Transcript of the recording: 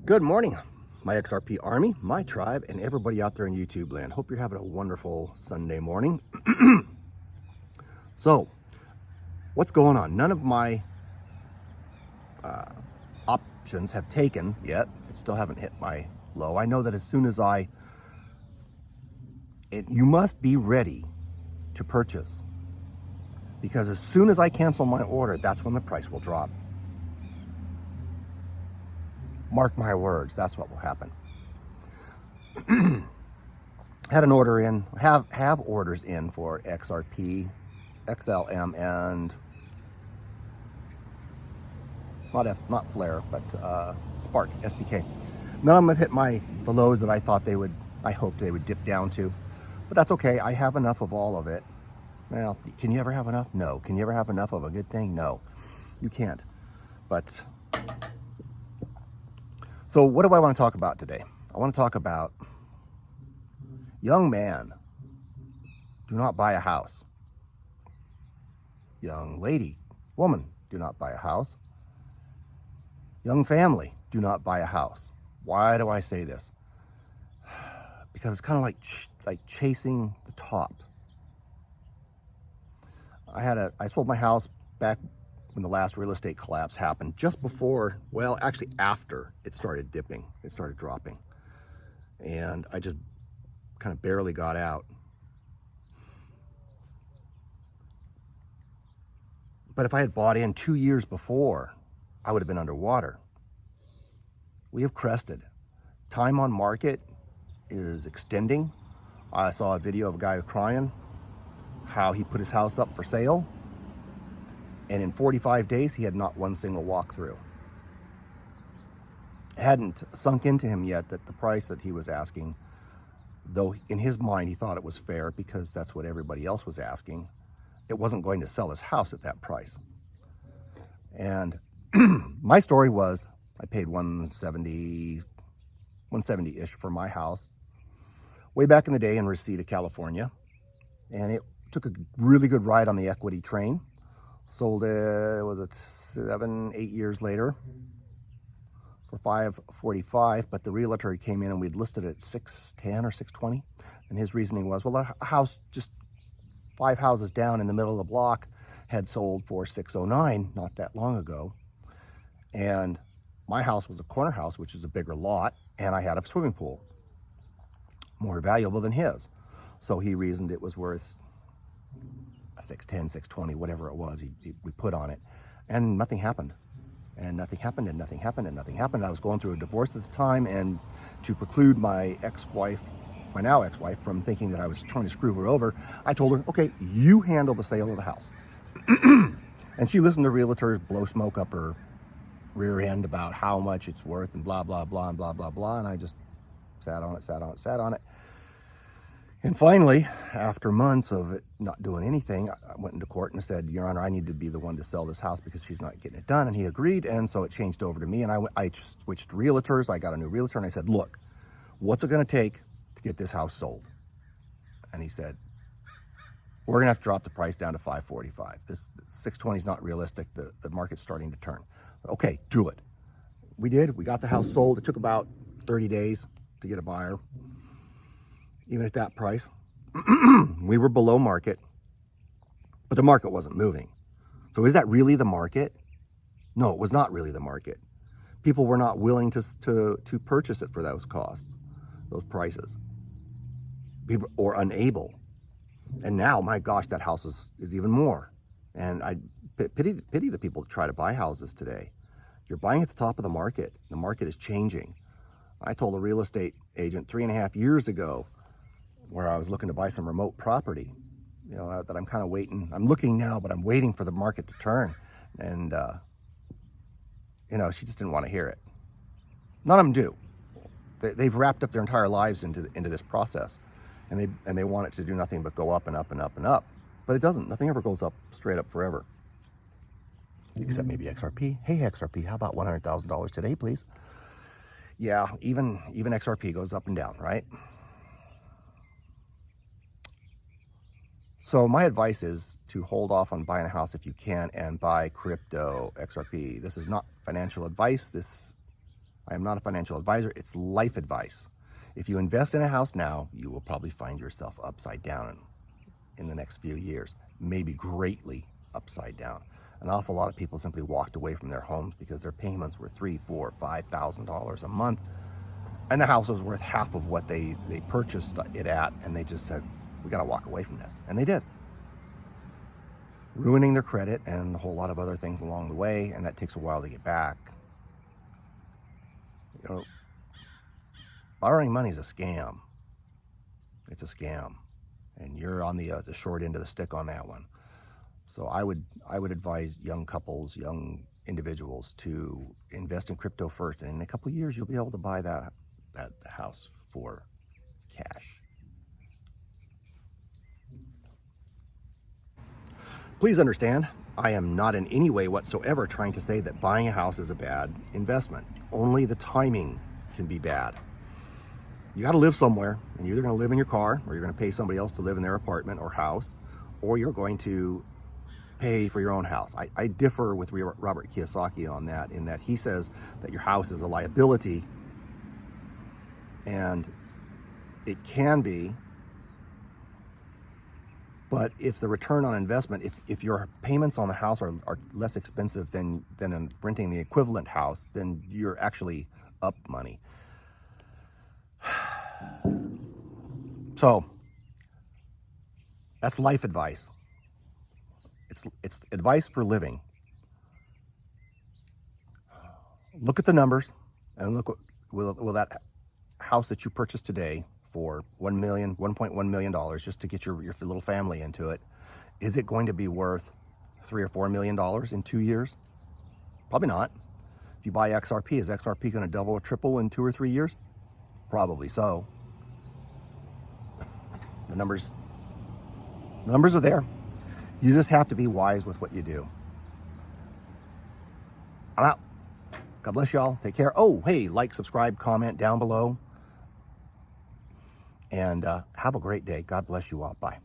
Good morning, my XRP army, my tribe, and everybody out there in YouTube land. Hope you're having a wonderful Sunday morning. So, what's going on? None of my options have taken yet. I still haven't hit my low. I know that as soon as you must be ready to purchase, because as soon as I cancel my order, that's when the price will drop. Mark my words, that's what will happen. Had an order in, have orders in for XRP, XLM, and not Flare, but Spark, SPK. None of them have hit the lows that I hoped they would dip down to. But that's okay, I have enough of all of it. Well, can you ever have enough? No. Can you ever have enough of a good thing? No, you can't. But, so what do I want to talk about today? I want to talk about, young man, do not buy a house. Young lady, woman, do not buy a house. Young family, do not buy a house. Why do I say this? Because it's kind of like chasing the top. I sold my house back when the last real estate collapse happened, just before, well, actually after it started dipping, it started dropping. And I just kind of barely got out. But if I had bought in 2 years before, I would have been underwater. We have crested. Time on market is extending. I saw a video of a guy crying how he put his house up for sale, and in 45 days he had not one single walkthrough. It hadn't sunk into him yet that the price that he was asking, though in his mind he thought it was fair because that's what everybody else was asking, it wasn't going to sell his house at that price. And my story was, I paid 170-ish for my house way back in the day in Reseda, California. And it took a really good ride on the equity train. Sold it, was it 7-8 years later for $545, but the realtor came in and we'd listed it at $610 or $620. And his reasoning was, well, a house just 5 houses down in the middle of the block had sold for $609 not that long ago. And my house was a corner house, which is a bigger lot, and I had a swimming pool, more valuable than his. So he reasoned it was worth $610, $620, whatever it was we put on it. And nothing happened. And nothing happened, and nothing happened, and nothing happened. I was going through a divorce at the time, and to preclude my now ex-wife, from thinking that I was trying to screw her over, I told her, okay, you handle the sale of the house. And she listened to realtors blow smoke up her rear end about how much it's worth and blah, blah, blah, and blah, blah, blah. And I just sat on it. And finally, after months of it not doing anything, I went into court and said, Your Honor, I need to be the one to sell this house because she's not getting it done. And he agreed. And so it changed over to me. And I switched realtors. I got a new realtor. And I said, look, what's it going to take to get this house sold? And he said, we're going to have to drop the price down to $545. This $620 is not realistic. The market's starting to turn. Okay, do it. We did. We got the house sold. It took about 30 days to get a buyer. Even at that price, we were below market, but the market wasn't moving. So is that really the market? No, it was not really the market. People were not willing to purchase it for those costs, those prices. People were unable. And now, my gosh, that house is even more. And I pity the people that try to buy houses today. You're buying at the top of the market. The market is changing. I told a real estate agent 3.5 years ago, where I was looking to buy some remote property, that I'm kind of waiting. I'm looking now, but I'm waiting for the market to turn. And, she just didn't want to hear it. None of them do. They've wrapped up their entire lives into this process. And they want it to do nothing but go up and up and up and up. But it doesn't. Nothing ever goes up straight up forever. Except maybe XRP. Hey, XRP, how about $100,000 today, please? Yeah, even XRP goes up and down, right? So my advice is to hold off on buying a house if you can and buy crypto XRP. This is not financial advice. This I am not a financial advisor. It's life advice. If you invest in a house now, you will probably find yourself upside down in the next few years, maybe greatly upside down. An awful lot of people simply walked away from their homes because their payments were $3,000, $4,000, $5,000 a month, and the house was worth half of what they purchased it at, and they just said, we got to walk away from this. And they did, ruining their credit and a whole lot of other things along the way, and that takes a while to get back. You know, borrowing money is a scam. It's a scam, and you're on the short end of the stick on that one. So I would advise young couples, young individuals to invest in crypto first, and in a couple of years you'll be able to buy that house for cash. Please understand, I am not in any way whatsoever trying to say that buying a house is a bad investment. Only the timing can be bad. You got to live somewhere, and you're either going to live in your car, or you're going to pay somebody else to live in their apartment or house, or you're going to pay for your own house. I differ with Robert Kiyosaki on that, in that he says that your house is a liability, and it can be, but if the return on investment, if your payments on the house are less expensive than in renting the equivalent house, then you're actually up money. So that's life advice. It's advice for living. Look at the numbers and look, will that house that you purchased today for $1.1 million just to get your little family into it, is it going to be worth $3 or $4 million in 2 years? Probably not. If you buy XRP, is XRP going to double or triple in 2 or 3 years? Probably so. The numbers are there. You just have to be wise with what you do. I'm out. God bless y'all. Take care. Oh, hey, like, subscribe, comment down below. And have a great day. God bless you all. Bye.